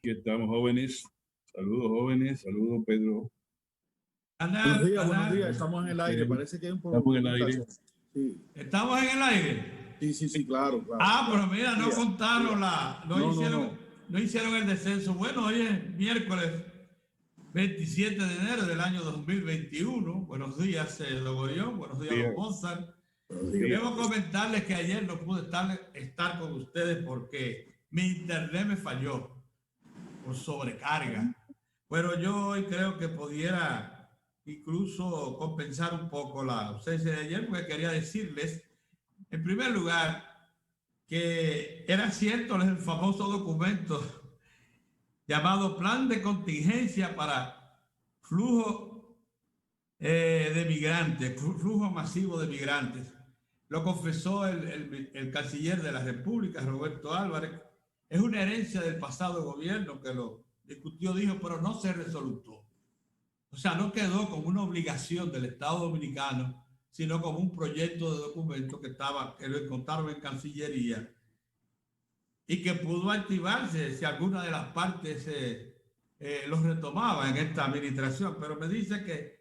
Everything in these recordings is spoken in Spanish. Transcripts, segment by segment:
Aquí estamos, jóvenes. Saludos, jóvenes. Saludos, Pedro. Buenos días. Estamos en el aire. Parece que hay un problema. Estamos en el aire. Sí. ¿Estamos en el aire? Sí, claro. Pero mira, no contaron no hicieron el descenso. Bueno, hoy es miércoles 27 de enero del año 2021. Buenos días, Don Orión. Buenos días, Don Mozart. Debo comentarles que ayer no pude estar con ustedes porque mi internet me falló por sobrecarga. Pero yo hoy creo que pudiera incluso compensar un poco la ausencia de ayer, porque quería decirles, en primer lugar, que era cierto el famoso documento llamado Plan de Contingencia para Flujo de Migrantes, Flujo Masivo de Migrantes. Lo confesó el canciller de la República, Roberto Álvarez. Es una herencia del pasado gobierno que lo discutió, dijo, pero no se resolutó. O sea, no quedó como una obligación del Estado Dominicano, sino como un proyecto de documento que lo encontraron en Cancillería y que pudo activarse si alguna de las partes los retomaba en esta administración. Pero me dice que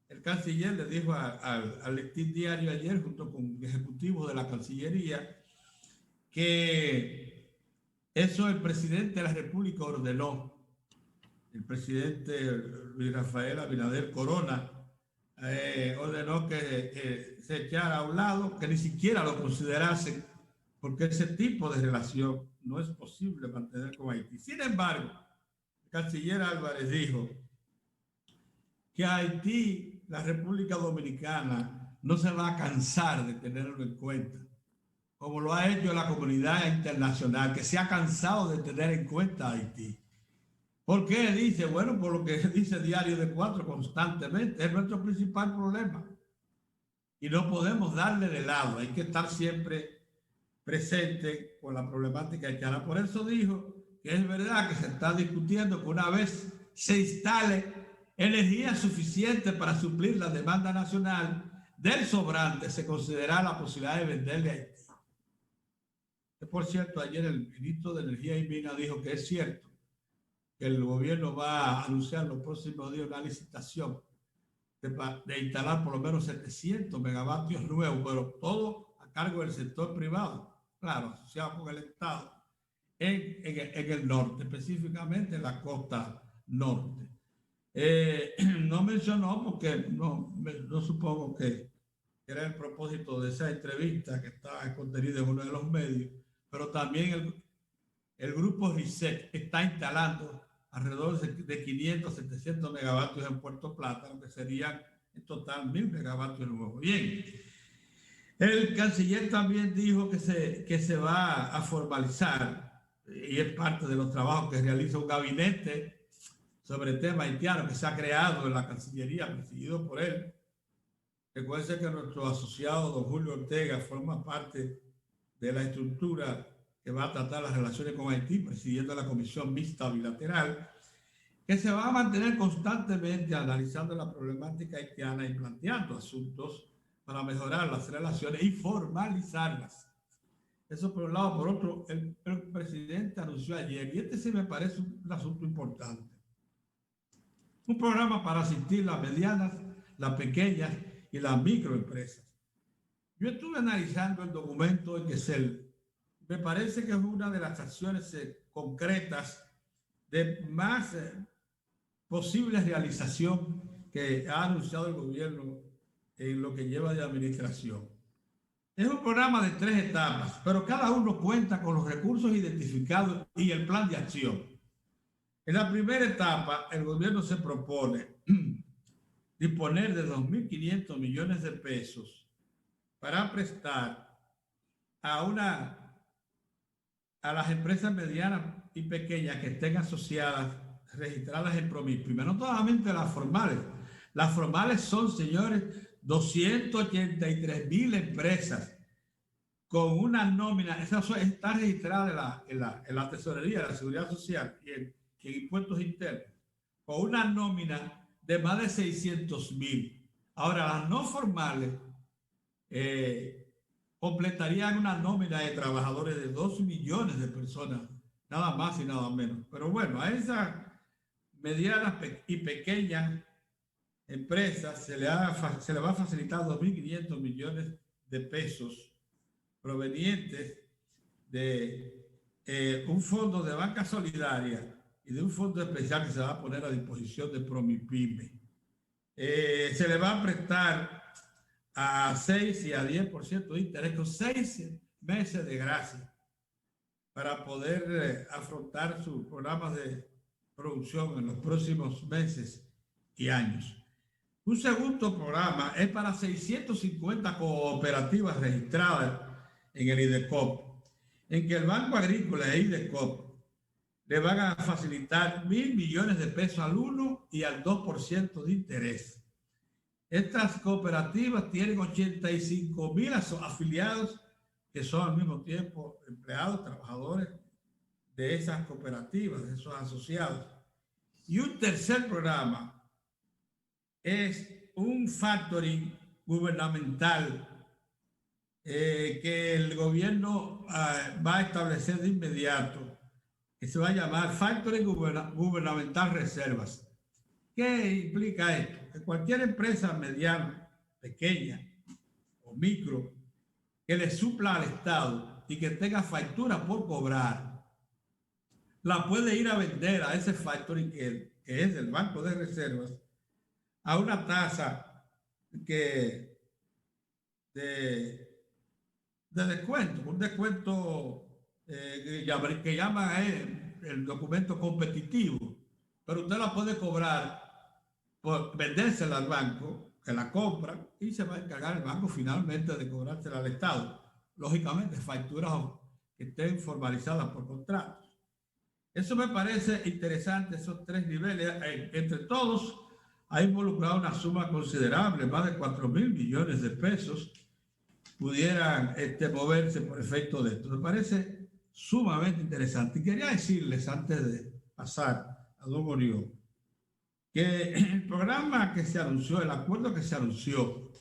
el canciller le dijo al Listín Diario ayer, junto con ejecutivos de la Cancillería, que eso el presidente de la República ordenó. El presidente Luis Rafael Abinader Corona ordenó que se echara a un lado, que ni siquiera lo considerasen, porque ese tipo de relación no es posible mantener con Haití. Sin embargo, el canciller Álvarez dijo que Haití, la República Dominicana, no se va a cansar de tenerlo en cuenta, como lo ha hecho la comunidad internacional, que se ha cansado de tener en cuenta a Haití. ¿Por qué? Dice, bueno, por lo que dice Diario de Cuatro constantemente, es nuestro principal problema. Y no podemos darle de lado, hay que estar siempre presente con la problemática haitiana. Por eso dijo que es verdad que se está discutiendo que una vez se instale energía suficiente para suplir la demanda nacional del sobrante, se considerará la posibilidad de venderle a Haití. Por cierto, ayer el ministro de Energía y Minas dijo que es cierto que el gobierno va a anunciar los próximos días una licitación de instalar por lo menos 700 megavatios nuevos, pero todo a cargo del sector privado, claro, asociado con el Estado, en el norte, específicamente en la costa norte. No mencionó porque no supongo que era el propósito de esa entrevista que está contenida en uno de los medios, pero también el grupo RISEC está instalando alrededor de 500, 700 megavatios en Puerto Plata, lo que serían en total 1000 megavatios nuevos. Bien, el canciller también dijo que se va a formalizar, y es parte de los trabajos que realiza un gabinete sobre el tema haitiano que se ha creado en la Cancillería, presidido por él. Recuerden que nuestro asociado, don Julio Ortega, forma parte de la estructura que va a tratar las relaciones con Haití, presidiendo la Comisión Mixta Bilateral, que se va a mantener constantemente analizando la problemática haitiana y planteando asuntos para mejorar las relaciones y formalizarlas. Eso por un lado. Por otro, el presidente anunció ayer, y este sí me parece un asunto importante, un programa para asistir las medianas, las pequeñas y las microempresas. Yo estuve analizando el documento en que me parece que es una de las acciones concretas de más posible realización que ha anunciado el gobierno en lo que lleva de administración. Es un programa de 3 etapas, pero cada uno cuenta con los recursos identificados y el plan de acción. En la primera etapa, el gobierno se propone disponer de 2.500 millones de pesos para prestar a las empresas medianas y pequeñas que estén asociadas, registradas en PROMIPYME. No solamente las formales. Las formales son, señores, 283.000 empresas con una nómina. Esa está registrada en la tesorería de la Seguridad Social y en impuestos internos, con una nómina de más de 600.000. Ahora, las no formales completarían una nómina de trabajadores de 2 millones de personas nada más y nada menos. Pero bueno, a esas medianas y pequeñas empresas se le va a facilitar 2.500 millones de pesos provenientes de un fondo de banca solidaria y de un fondo especial que se va a poner a disposición de Promipyme. Se le va a prestar a 6 y a 10% de interés con 6 meses de gracia para poder afrontar sus programas de producción en los próximos meses y años. Un segundo programa es para 650 cooperativas registradas en el IDECOP, en que el Banco Agrícola e IDECOP le van a facilitar 1.000 millones de pesos al 1 y al 2% de interés. Estas cooperativas tienen 85.000 afiliados que son al mismo tiempo empleados, trabajadores de esas cooperativas, de esos asociados. Y un tercer programa es un factoring gubernamental que el gobierno va a establecer de inmediato, que se va a llamar Factoring Gubernamental Reservas. ¿Qué implica esto? Que cualquier empresa mediana, pequeña o micro que le supla al Estado y que tenga factura por cobrar, la puede ir a vender a ese factoring que es del Banco de Reservas a una tasa de descuento, un descuento que llaman el documento competitivo, pero usted la puede cobrar por vendérsela al banco, que la compra, y se va a encargar el banco finalmente de cobrársela al Estado. Lógicamente, facturas que estén formalizadas por contratos. Eso me parece interesante, esos tres niveles. Entre todos, ha involucrado una suma considerable, más de 4.000 millones de pesos pudieran moverse por efecto de esto. Me parece sumamente interesante. Y quería decirles, antes de pasar a don Orión, que el programa que se anunció, el acuerdo que se anunció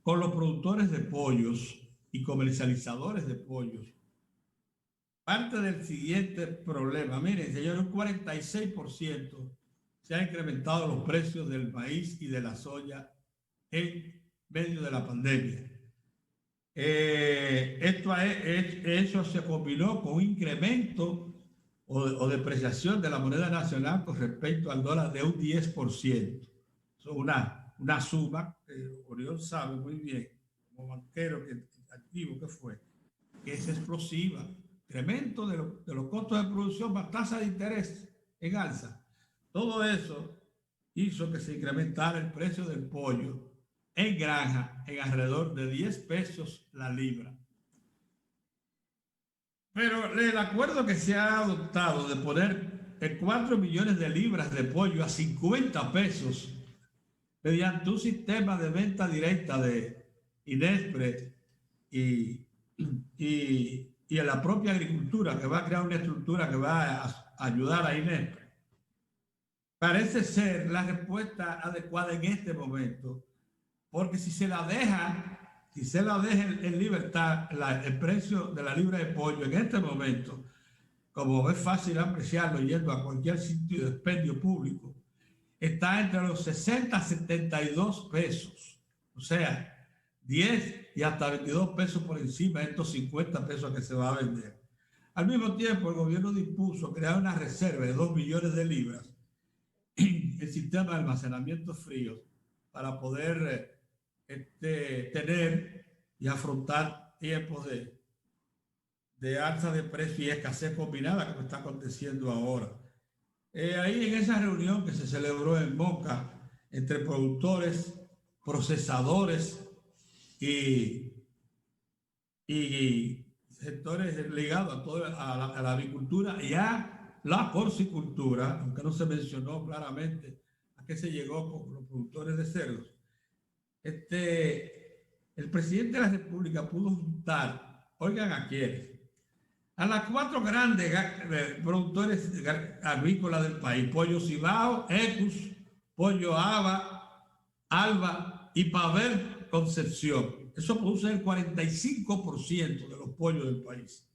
con los productores de pollos y comercializadores de pollos, parte del siguiente problema. Miren, señores, un 46% se han incrementado los precios del maíz y de la soya en medio de la pandemia. Eso se combinó con un incremento o depreciación de la moneda nacional con respecto al dólar de un 10%. Es una suma que Orión sabe muy bien, como banquero activo que fue, que es explosiva. Incremento de los costos de producción más tasa de interés en alza. Todo eso hizo que se incrementara el precio del pollo en granja en alrededor de 10 pesos la libra. Pero el acuerdo que se ha adoptado de poner 4 millones de libras de pollo a 50 pesos mediante un sistema de venta directa de Inespre y en la propia agricultura, que va a crear una estructura que va a ayudar a Inespre, parece ser la respuesta adecuada en este momento, porque si se la deja en libertad el precio de la libra de pollo en este momento, como es fácil apreciarlo yendo a cualquier sitio de expendio público, está entre los 60 a 72 pesos, o sea, 10 y hasta 22 pesos por encima de estos 50 pesos que se va a vender. Al mismo tiempo, el gobierno dispuso crear una reserva de 2 millones de libras en el sistema de almacenamiento frío para poder tener y afrontar tiempos de alza de precio y escasez combinada como está aconteciendo ahora. Ahí en esa reunión que se celebró en Moca entre productores, procesadores y sectores ligados a la avicultura y a la porcicultura, aunque no se mencionó claramente a qué se llegó con los productores de cerdos, el presidente de la República pudo juntar, oigan a quiénes, a las 4 grandes productores agrícolas del país: Pollo Cibao, Ecus, Pollo Alba y Pavel Concepción. Eso produce el 45% de los pollos del país.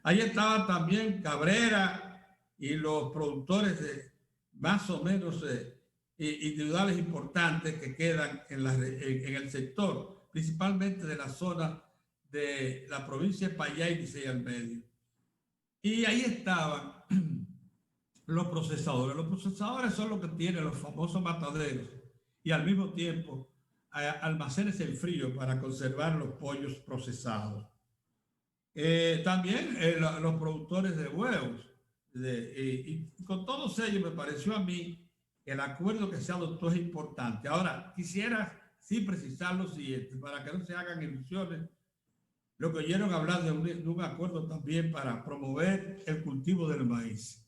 Ahí estaba también Cabrera y los productores de más o menos individuales importantes que quedan en el sector, principalmente de la zona de la provincia de Payá y Licey al medio. Y ahí estaban los procesadores. Los procesadores son los que tienen los famosos mataderos y al mismo tiempo almacenes en frío para conservar los pollos procesados. También los productores de huevos. Y con todos ellos me pareció a mí que el acuerdo que se adoptó es importante. Ahora, quisiera sí precisar lo siguiente, para que no se hagan ilusiones. Lo que oyeron hablar de un acuerdo también para promover el cultivo del maíz.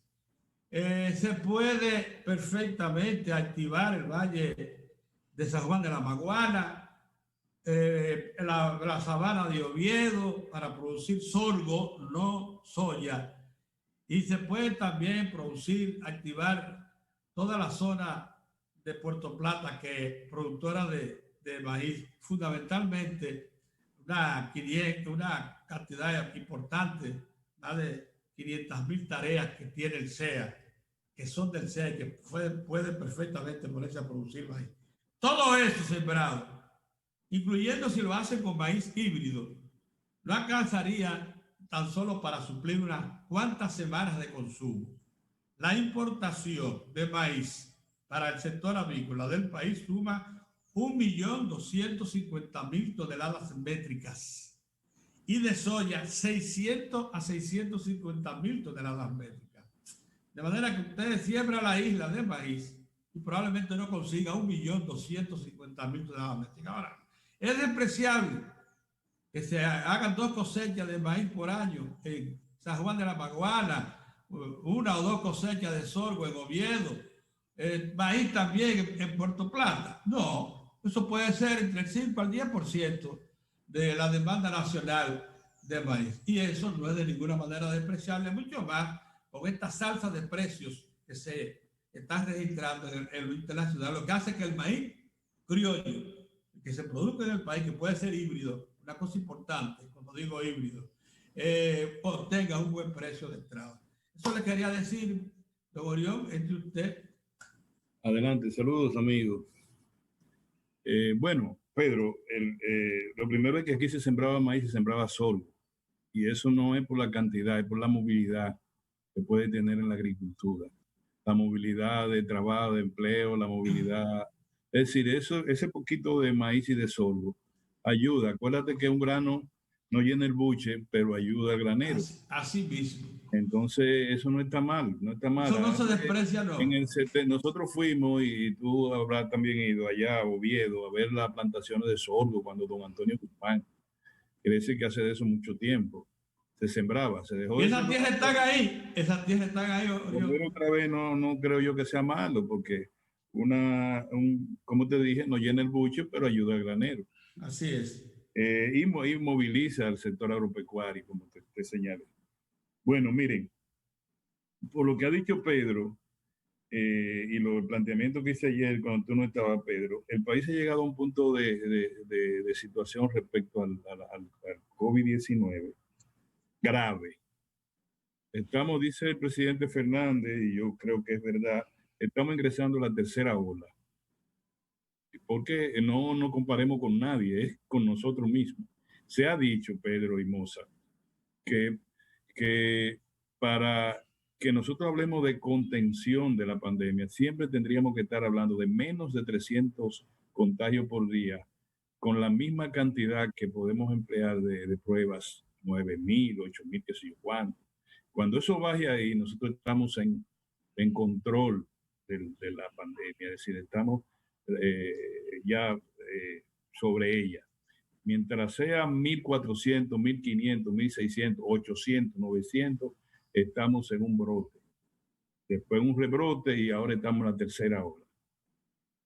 Se puede perfectamente activar el valle de San Juan de la Maguana, la sabana de Oviedo para producir sorgo, no soya. Y se puede también activar toda la zona de Puerto Plata, que es productora de maíz, fundamentalmente una cantidad importante, más de 500.000 tareas que tiene el SEA, que son del SEA y que pueden perfectamente ponerse a producir maíz. Todo eso sembrado, incluyendo si lo hacen con maíz híbrido, no alcanzaría tan solo para suplir unas cuantas semanas de consumo. La importación de maíz para el sector avícola del país suma 1.250.000 toneladas métricas y de soya 600 a 650.000 toneladas métricas. De manera que ustedes siembran la isla de maíz y probablemente no consiga 1.250.000 toneladas métricas. Ahora, es despreciable que se hagan 2 cosechas de maíz por año en San Juan de la Maguana, 1 o 2 cosechas de sorgo en Oviedo, maíz también en Puerto Plata. No, eso puede ser entre el 5 al 10% de la demanda nacional de maíz. Y eso no es de ninguna manera despreciable, mucho más con esta salsa de precios que se están registrando en lo internacional, lo que hace que el maíz criollo que se produzca en el país, que puede ser híbrido, una cosa importante, cuando digo híbrido, obtenga un buen precio de entrada. Eso le quería decir, don Orión, entre usted. Adelante, saludos amigos. Bueno, Pedro, lo primero es que aquí se sembraba maíz, se sembraba sorgo. Y eso no es por la cantidad, es por la movilidad que puede tener en la agricultura. La movilidad de trabajo, de empleo, la movilidad. Es decir, ese poquito de maíz y de sorgo ayuda. Acuérdate que un grano no llena el buche, pero ayuda al granero. Así mismo. Entonces, eso no está mal, no está mal. Eso no se desprecia, no. Nosotros fuimos, y tú habrás también ido allá a Oviedo a ver las plantaciones de sorgo cuando don Antonio Guzmán, quiere decir que hace de eso mucho tiempo, se sembraba, se dejó. Y esas tierras están ahí, Pero otra vez no creo yo que sea malo, porque como te dije, no llena el buche, pero ayuda al granero. Así es. Y moviliza al sector agropecuario, como te señalé. Bueno, miren, por lo que ha dicho Pedro, y el planteamiento que hice ayer cuando tú no estabas, Pedro, el país ha llegado a un punto de situación respecto al COVID-19 grave. Estamos, dice el presidente Fernández, y yo creo que es verdad, estamos ingresando a la tercera ola. Porque no comparemos con nadie, es con nosotros mismos. Se ha dicho, Pedro y Moza, que para que nosotros hablemos de contención de la pandemia, siempre tendríamos que estar hablando de menos de 300 contagios por día, con la misma cantidad que podemos emplear de pruebas, 9.000, 8.000, qué sé yo cuánto. Cuando eso baje ahí, nosotros estamos en control de la pandemia, es decir, estamos ya sobre ella. Mientras sea 1.400, 1.500, 1.600, 800, 900, estamos en un brote. Después un rebrote y ahora estamos en la tercera ola.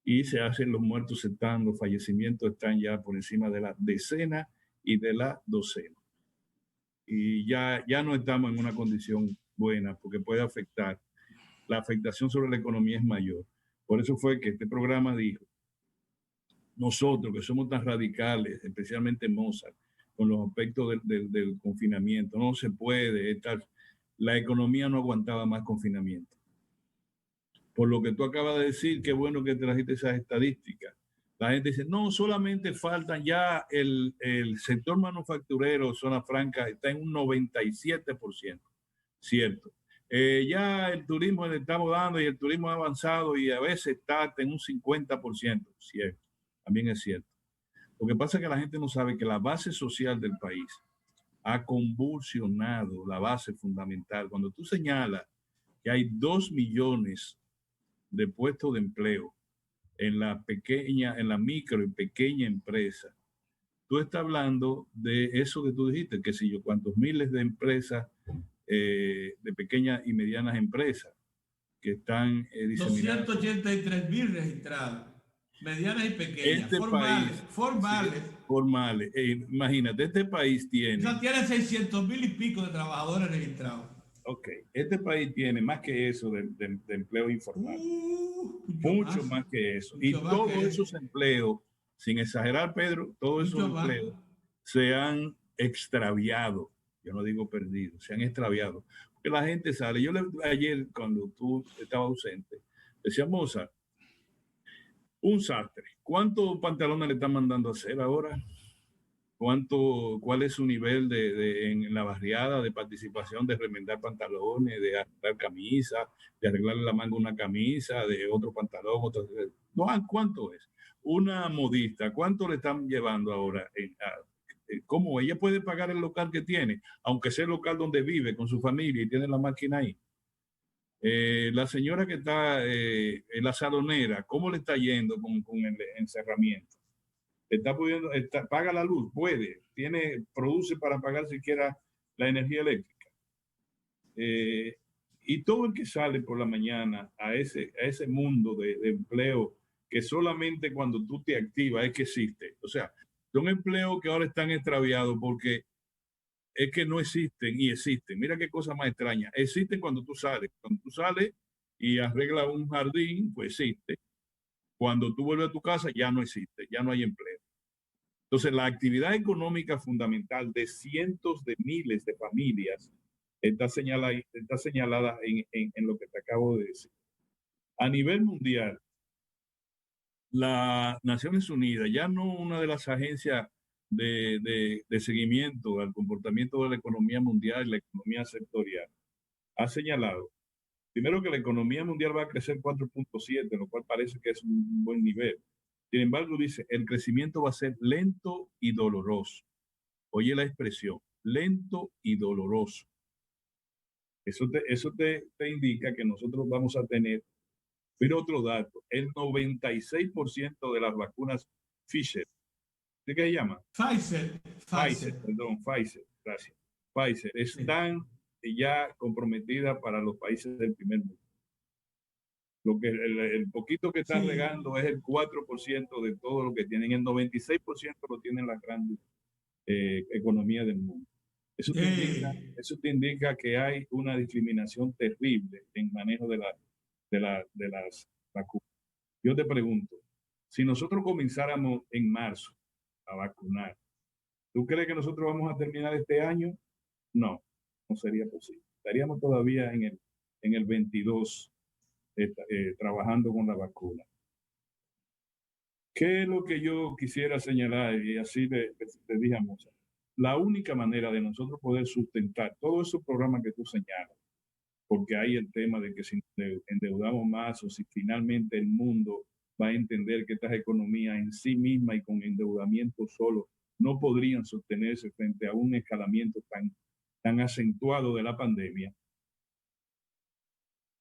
Y los fallecimientos están ya por encima de la decena y de la docena. Y ya no estamos en una condición buena porque puede afectar. La afectación sobre la economía es mayor. Por eso fue que este programa dijo, nosotros que somos tan radicales, especialmente Mozart, con los aspectos del confinamiento. No se puede estar, la economía no aguantaba más confinamiento. Por lo que tú acabas de decir, qué bueno que trajiste esas estadísticas. La gente dice, no, solamente faltan ya el sector manufacturero, zona franca, está en un 97%, cierto. Ya el turismo le estamos dando y el turismo ha avanzado y a veces está en un 50%, cierto, también es cierto. Lo que pasa es que la gente no sabe que la base social del país ha convulsionado la base fundamental. Cuando tú señalas que hay 2 millones de puestos de empleo en la pequeña, en la micro y pequeña empresa, tú estás hablando de eso que tú dijiste, que si yo cuántos miles de empresas, de pequeñas y medianas empresas que están diseminadas. 283.000 registrados, medianas y pequeñas, Este formales, país, formales. sí, formales. Imagínate, este país tiene. Eso tiene 600.000 y pico de trabajadores registrados. Ok, este país tiene más que eso de empleo informal. Mucho más que eso. Y todos esos empleos, sin exagerar, Pedro, todos esos empleos se han extraviado. Yo no digo perdido, se han extraviado. Porque la gente sale. Ayer, cuando tú estabas ausente, decía Mozart, un sastre, ¿cuántos pantalones le están mandando a hacer ahora? ¿Cuál es su nivel en la barriada de participación, de remendar pantalones, de arreglar camisas, de arreglarle la manga a una camisa, de otro pantalón, otro? No, ¿cuánto es? Una modista, ¿cuánto le están llevando ahora? ¿Cómo ella puede pagar el local que tiene, aunque sea el local donde vive con su familia y tiene la máquina ahí? La señora que está en la salonera, ¿cómo le está yendo con el encerramiento? Está pudiendo, paga la luz, produce para pagar siquiera la energía eléctrica. Y todo el que sale por la mañana a ese mundo de empleo que solamente cuando tú te activas es que existe. O sea, son empleos que ahora están extraviados porque es que no existen y existen. Mira qué cosa más extraña. Existen cuando tú sales. Cuando tú sales y arreglas un jardín, pues existe. Cuando tú vuelves a tu casa ya no existe, ya no hay empleo. Entonces, la actividad económica fundamental de cientos de miles de familias está señalada en lo que te acabo de decir. A nivel mundial, las Naciones Unidas, ya no una de las agencias de seguimiento al comportamiento de la economía mundial y la economía sectorial, ha señalado, primero que la economía mundial va a crecer 4.7, lo cual parece que es un buen nivel. Sin embargo, dice, el crecimiento va a ser lento y doloroso. Oye la expresión, lento y doloroso. Eso te indica que nosotros vamos a tener, mira otro dato, el 96% de las vacunas Pfizer, ¿de qué se llama? Pfizer, gracias. Pfizer, están ya comprometidas para los países del primer mundo. Lo que el poquito que están regando es el 4% de todo lo que tienen, el 96% lo tienen las grandes economías del mundo. Eso te indica que hay una discriminación terrible en manejo de las vacunas. Yo te pregunto, si nosotros comenzáramos en marzo a vacunar, ¿tú crees que nosotros vamos a terminar este año? No, no sería posible. Estaríamos todavía en el 22 trabajando con la vacuna. ¿Qué es lo que yo quisiera señalar? Y así le dije a Mozart. La única manera de nosotros poder sustentar todos esos programas que tú señalas, porque hay el tema de que si endeudamos más o si finalmente el mundo va a entender que estas economías en sí mismas y con endeudamiento solo no podrían sostenerse frente a un escalamiento tan acentuado de la pandemia.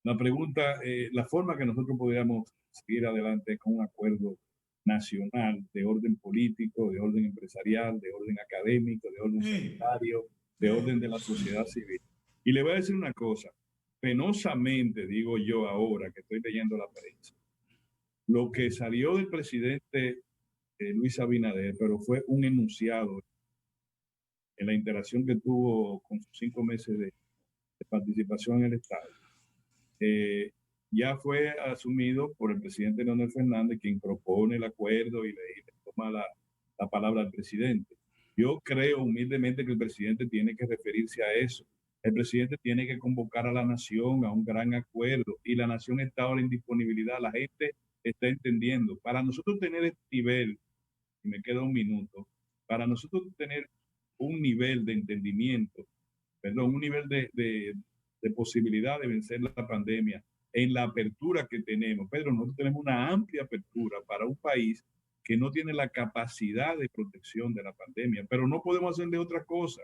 La pregunta, la forma que nosotros podríamos seguir adelante con un acuerdo nacional de orden político, de orden empresarial, de orden académico, de orden sanitario, de orden de la sociedad civil. Y le voy a decir una cosa, penosamente digo yo ahora que estoy leyendo la prensa, lo que salió del presidente Luis Abinader, pero fue un enunciado en la interacción que tuvo con sus 5 meses de participación en el Estado. Ya fue asumido por el presidente Leonel Fernández, quien propone el acuerdo y le toma la palabra al presidente. Yo creo humildemente que el presidente tiene que referirse a eso. El presidente tiene que convocar a la nación a un gran acuerdo y la nación está ahora en disponibilidad. La gente está entendiendo. Para nosotros tener este nivel, y me queda un minuto, para nosotros tener un nivel de entendimiento, perdón, un nivel de posibilidad de vencer la pandemia en la apertura que tenemos. Pedro, nosotros tenemos una amplia apertura para un país que no tiene la capacidad de protección de la pandemia, pero no podemos hacerle otra cosa,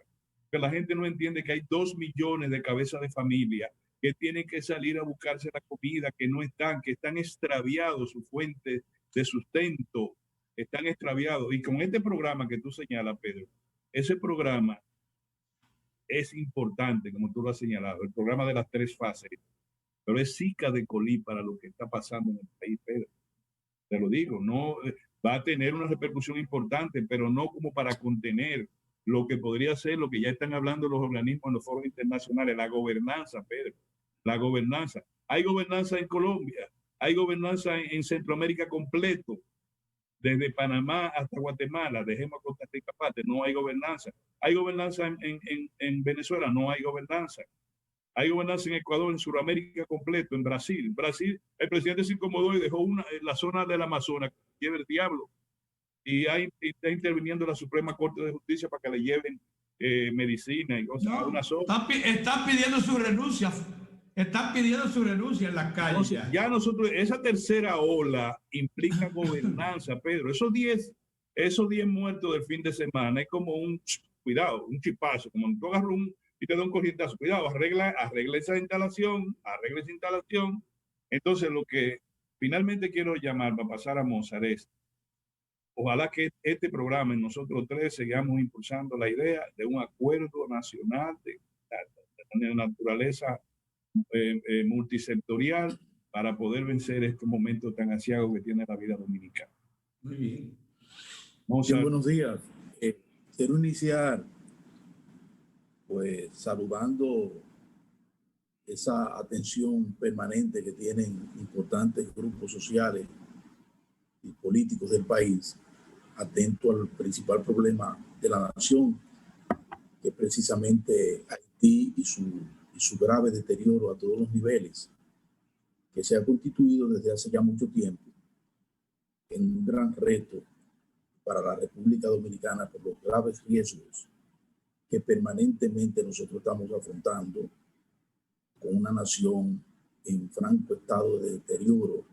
que la gente no entiende que hay 2 millones de cabezas de familia que tienen que salir a buscarse la comida, que están extraviados, su fuente de sustento, están extraviados. Y con este programa que tú señalas, Pedro, ese programa es importante, como tú lo has señalado, el programa de las 3 fases, pero es Zika de colí para lo que está pasando en el país, Pedro. Te lo digo, no va a tener una repercusión importante, pero no como para contener lo que podría ser lo que ya están hablando los organismos en los foros internacionales, la gobernanza, Pedro, la gobernanza. Hay gobernanza en Colombia, hay gobernanza en Centroamérica completo, desde Panamá hasta Guatemala, dejemos a Costa Rica aparte, no hay gobernanza. Hay gobernanza en Venezuela, no hay gobernanza. Hay gobernanza en Ecuador, en Sudamérica completo, en Brasil. Brasil, el presidente se incomodó y dejó la zona del Amazonas, que lleva el diablo. Y está interviniendo la Suprema Corte de Justicia para que le lleven medicina y cosas a una zona. Están pidiendo su renuncia. Están pidiendo su renuncia en las calles. Entonces, ya nosotros, esa tercera ola implica gobernanza, Pedro. Esos 10 muertos del fin de semana es como cuidado, un chipazo, como tú agarras y te da un corrientazo. Cuidado, arregla esa instalación, arregla esa instalación. Entonces, lo que finalmente quiero llamar para pasar a Mozart es, ojalá que este programa en nosotros tres sigamos impulsando la idea de un acuerdo nacional de naturaleza multisectorial para poder vencer este momento tan asiago que tiene la vida dominicana. Muy bien. Bien, buenos días. Quiero iniciar pues saludando esa atención permanente que tienen importantes grupos sociales y políticos del país, atento al principal problema de la nación, que es precisamente Haití y su grave deterioro a todos los niveles, que se ha constituido desde hace ya mucho tiempo en un gran reto para la República Dominicana por los graves riesgos que permanentemente nosotros estamos afrontando con una nación en franco estado de deterioro,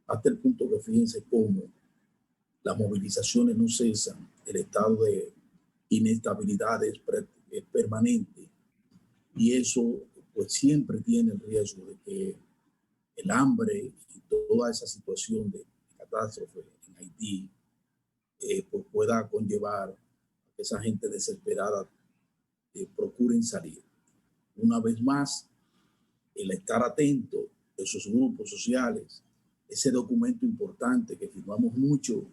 hasta el punto que fíjense cómo las movilizaciones no cesan, el estado de inestabilidad es permanente, y eso pues siempre tiene el riesgo de que el hambre y toda esa situación de catástrofe en Haití pues pueda conllevar a que esa gente desesperada procuren salir. Una vez más, el estar atento a esos grupos sociales, ese documento importante que firmamos mucho,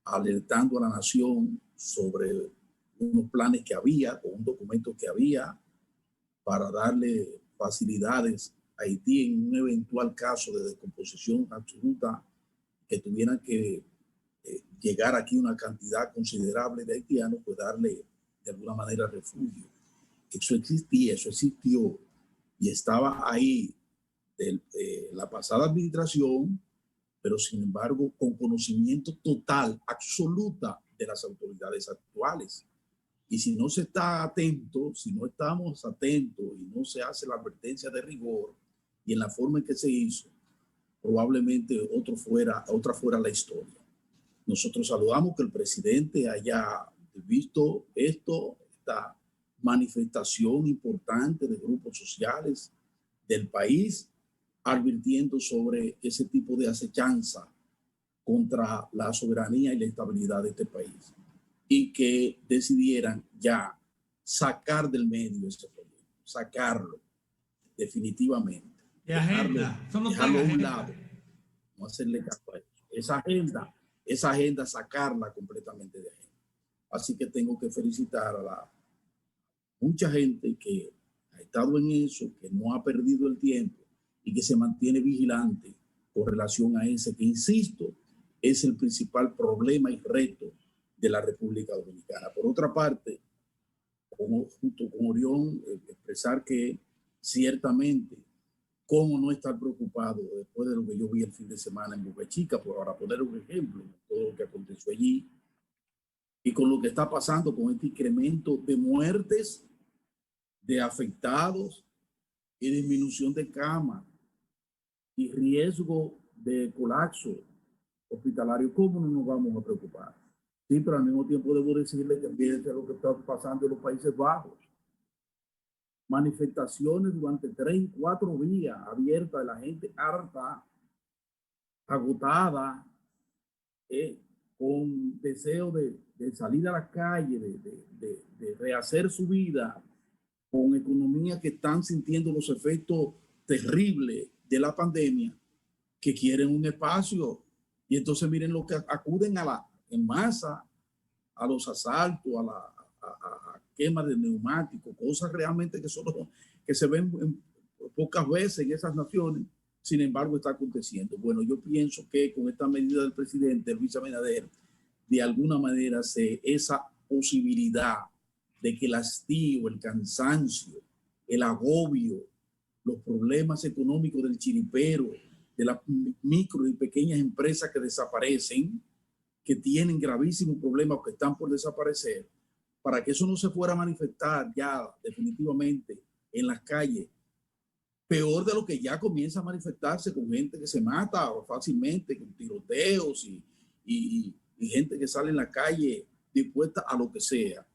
alertando a la nación sobre unos planes que había, o un documento que había para darle facilidades a Haití en un eventual caso de descomposición absoluta, que tuvieran que llegar aquí una cantidad considerable de haitianos, pues darle de alguna manera refugio. Eso existía, eso existió y estaba ahí de la pasada administración, pero sin embargo con conocimiento total, absoluta de las autoridades actuales. Y si no se está atento, si no estamos atentos y no se hace la advertencia de rigor y en la forma en que se hizo, probablemente otra fuera la historia. Nosotros saludamos que el presidente haya visto esta manifestación importante de grupos sociales del país, advirtiendo sobre ese tipo de acechanza contra la soberanía y la estabilidad de este país, y que decidieran ya sacar del medio ese problema, sacarlo definitivamente, dejarlo a un lado, no hacerle caso a eso. Esa agenda sacarla completamente de agenda. Así que tengo que felicitar a mucha gente que ha estado en eso, que no ha perdido el tiempo y que se mantiene vigilante con relación a ese que, insisto, es el principal problema y reto de la República Dominicana. Por otra parte, junto con Orión, expresar que ciertamente, cómo no estar preocupado después de lo que yo vi el fin de semana en Boca Chica, para poner un ejemplo, todo lo que aconteció allí, y con lo que está pasando con este incremento de muertes, de afectados y disminución de camas y riesgo de colapso hospitalario. ¿Cómo no nos vamos a preocupar? Sí, pero al mismo tiempo debo decirle que fíjense lo que está pasando en los Países Bajos. Manifestaciones durante 3 y 4 días abiertas, la gente harta, agotada, con deseo de salir a la calle, de rehacer su vida, con economías que están sintiendo los efectos terribles de la pandemia, que quieren un espacio. Y entonces miren lo que acuden en masa a los asaltos, a quemas de neumáticos, cosas realmente que se ven pocas veces en esas naciones. Sin embargo, está aconteciendo. Bueno, yo pienso que con esta medida del presidente Luis Abinader, de alguna manera esa posibilidad de que el hastío, el cansancio, el agobio, los problemas económicos del chiripero, de las micro y pequeñas empresas que desaparecen, que tienen gravísimos problemas, que están por desaparecer, para que eso no se fuera a manifestar ya definitivamente en las calles, peor de lo que ya comienza a manifestarse con gente que se mata fácilmente, con tiroteos y gente que sale en la calle dispuesta a lo que sea.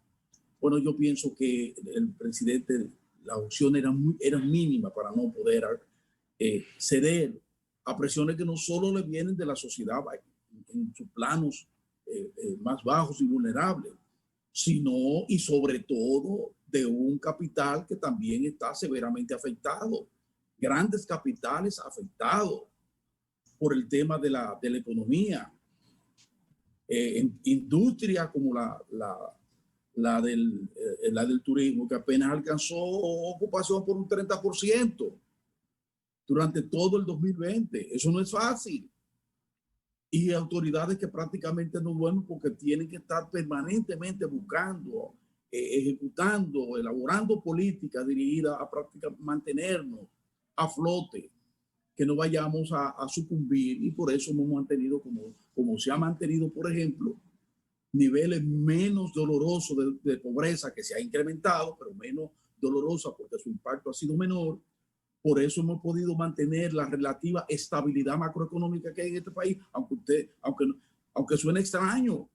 Bueno, yo pienso que el presidente, la opción era mínima para no poder ceder a presiones que no solo le vienen de la sociedad en sus planos más bajos y vulnerables, sino y sobre todo de un capital que también está severamente afectado, grandes capitales afectados por el tema de la economía, en industria como la del turismo, que apenas alcanzó ocupación por un 30% durante todo el 2020. Eso no es fácil. Y autoridades que prácticamente no duermen porque tienen que estar permanentemente buscando, ejecutando, elaborando políticas dirigidas a prácticamente mantenernos a flote, que no vayamos a sucumbir. Y por eso hemos mantenido, como se ha mantenido, por ejemplo, niveles menos dolorosos de pobreza, que se ha incrementado, pero menos dolorosa porque su impacto ha sido menor. Por eso hemos podido mantener la relativa estabilidad macroeconómica que hay en este país, aunque suene extraño.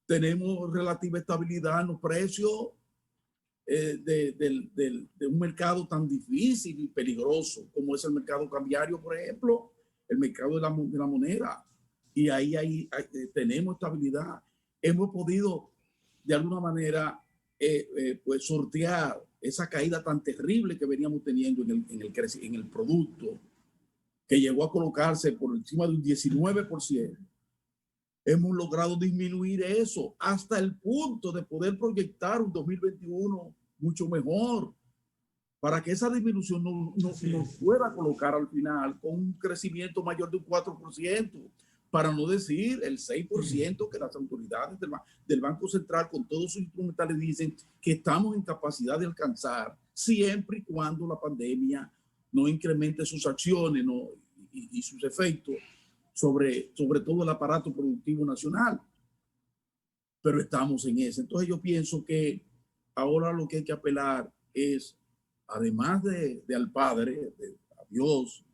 Tenemos relativa estabilidad en los precios de un mercado tan difícil y peligroso como es el mercado cambiario, por ejemplo, el mercado de la moneda. Y ahí tenemos estabilidad. Hemos podido, de alguna manera, pues sortear esa caída tan terrible que veníamos teniendo en el producto, que llegó a colocarse por encima de un 19%. Hemos logrado disminuir eso hasta el punto de poder proyectar un 2021 mucho mejor, para que esa disminución nos pueda colocar al final con un crecimiento mayor de un 4%, para no decir el 6% que las autoridades del Banco Central con todos sus instrumentales dicen que estamos en capacidad de alcanzar, siempre y cuando la pandemia no incremente sus acciones y sus efectos sobre todo el aparato productivo nacional. Pero estamos en eso. Entonces yo pienso que ahora lo que hay que apelar es, además al Padre, a Dios,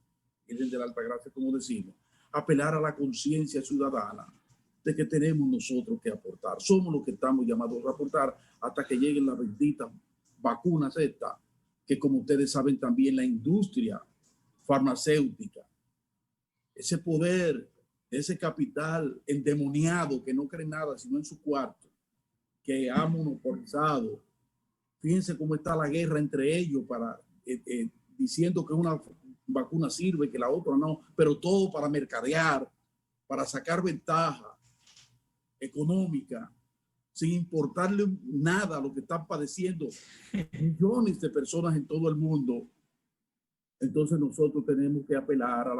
Virgen de la Alta Gracia, como decimos, apelar a la conciencia ciudadana de que tenemos nosotros que aportar. Somos los que estamos llamados a aportar hasta que lleguen las benditas vacunas estas, que como ustedes saben también la industria farmacéutica, ese poder, ese capital endemoniado que no cree nada sino en su cuarto, que ha monopolizado. Fíjense cómo está la guerra entre ellos diciendo que una vacuna sirve, que la otra no, pero todo para mercadear, para sacar ventaja económica, sin importarle nada a lo que están padeciendo millones de personas en todo el mundo. Entonces nosotros tenemos que apelar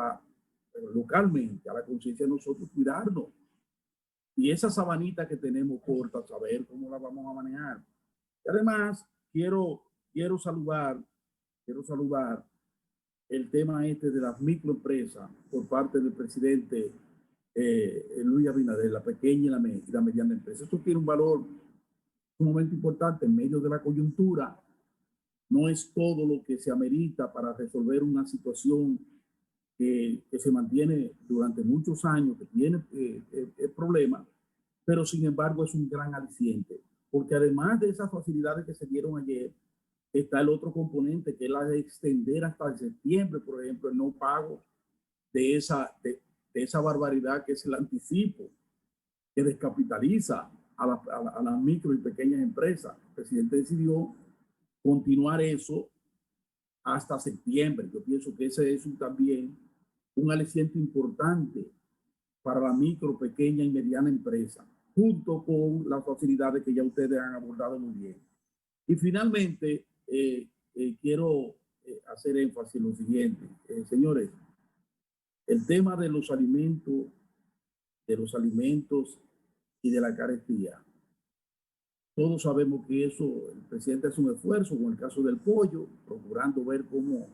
localmente a la conciencia de nosotros, cuidarnos, y esa sabanita que tenemos corta, saber cómo la vamos a manejar. Y además, quiero saludar el tema este de las microempresas por parte del presidente Luis Abinader, la pequeña y la mediana empresa. Esto tiene un valor sumamente importante en medio de la coyuntura. No es todo lo que se amerita para resolver una situación que se mantiene durante muchos años, que tiene problemas, pero sin embargo es un gran aliciente, porque además de esas facilidades que se dieron ayer, está el otro componente, que es la de extender hasta septiembre, por ejemplo, el no pago de esa barbaridad que es el anticipo, que descapitaliza a las micro y pequeñas empresas. El presidente decidió continuar eso hasta septiembre. Yo pienso que ese es también un aliciente importante para la micro, pequeña y mediana empresa, junto con las facilidades que ya ustedes han abordado muy bien. Y finalmente, quiero hacer énfasis en lo siguiente. Señores, el tema de los alimentos y de la carestía. Todos sabemos que eso, el presidente hace un esfuerzo con el caso del pollo, procurando ver cómo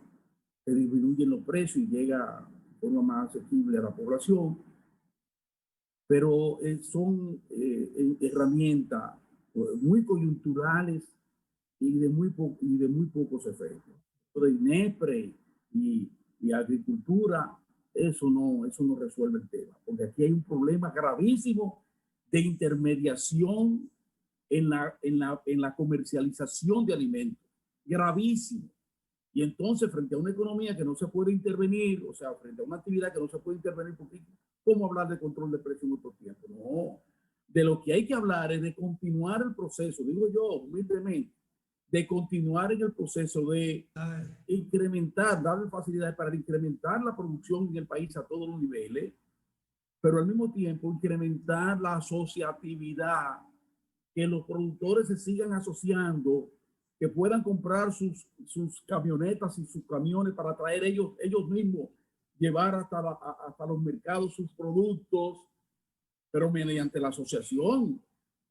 se disminuyen los precios y llega de forma más asequible a la población. Pero son herramientas muy coyunturales y de muy pocos efectos. De INESPRE y agricultura, eso no resuelve el tema, porque aquí hay un problema gravísimo de intermediación en la comercialización de alimentos, gravísimo. Y entonces, frente a una economía que no se puede intervenir, o sea, frente a una actividad que no se puede intervenir, ¿cómo hablar de control de precios en otro tiempo? No, de lo que hay que hablar es de continuar el proceso, digo yo, humildemente, de continuar en el proceso de incrementar, darle facilidades para incrementar la producción en el país a todos los niveles, pero al mismo tiempo incrementar la asociatividad, que los productores se sigan asociando, que puedan comprar sus camionetas y sus camiones para traer ellos mismos, llevar hasta los mercados sus productos, pero mediante la asociación,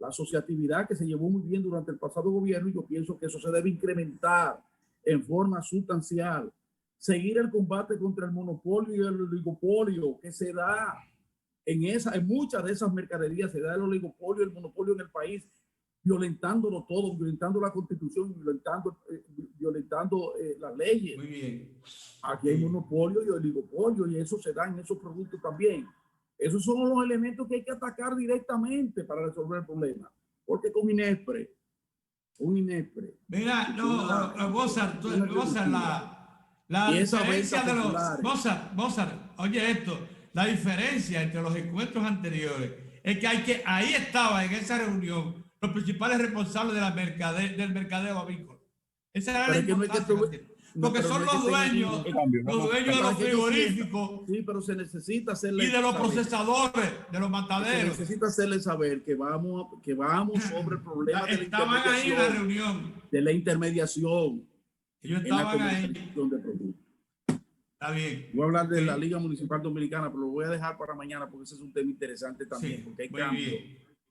la asociatividad que se llevó muy bien durante el pasado gobierno, y yo pienso que eso se debe incrementar en forma sustancial. Seguir el combate contra el monopolio y el oligopolio que se da en muchas de esas mercaderías, se da el oligopolio y el monopolio en el país, violentándolo todo, violentando la Constitución, violentando las leyes. Muy bien. Aquí hay monopolio y oligopolio, y eso se da en esos productos también. Esos son los elementos que hay que atacar directamente para resolver el problema. Porque con INESPRE. Mira, Mozart, la diferencia de los... Mozart, oye esto, la diferencia entre los encuentros anteriores es que ahí estaba en esa reunión los principales responsables del mercadeo avícola. Esa era la importancia. Porque son los dueños de los frigoríficos. Sí, pero se necesita hacerle y de los procesadores, de los mataderos. Se necesita hacerle saber que vamos sobre el problema de la estaban ahí en la reunión. De la intermediación. Ellos estaban ahí. De productos. Está bien. Voy a hablar de la Liga Municipal Dominicana, pero lo voy a dejar para mañana porque ese es un tema interesante también. Sí, porque hay cambios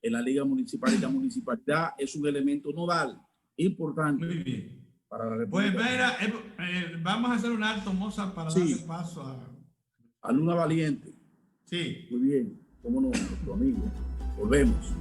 en la Liga Municipal, y la municipalidad es un elemento nodal importante. Muy bien. Para la República. Pues mira, vamos a hacer un alto, Mozart, para darle paso a Luna Valiente. Sí. Muy bien. Cómo no, nuestro amigo. Volvemos.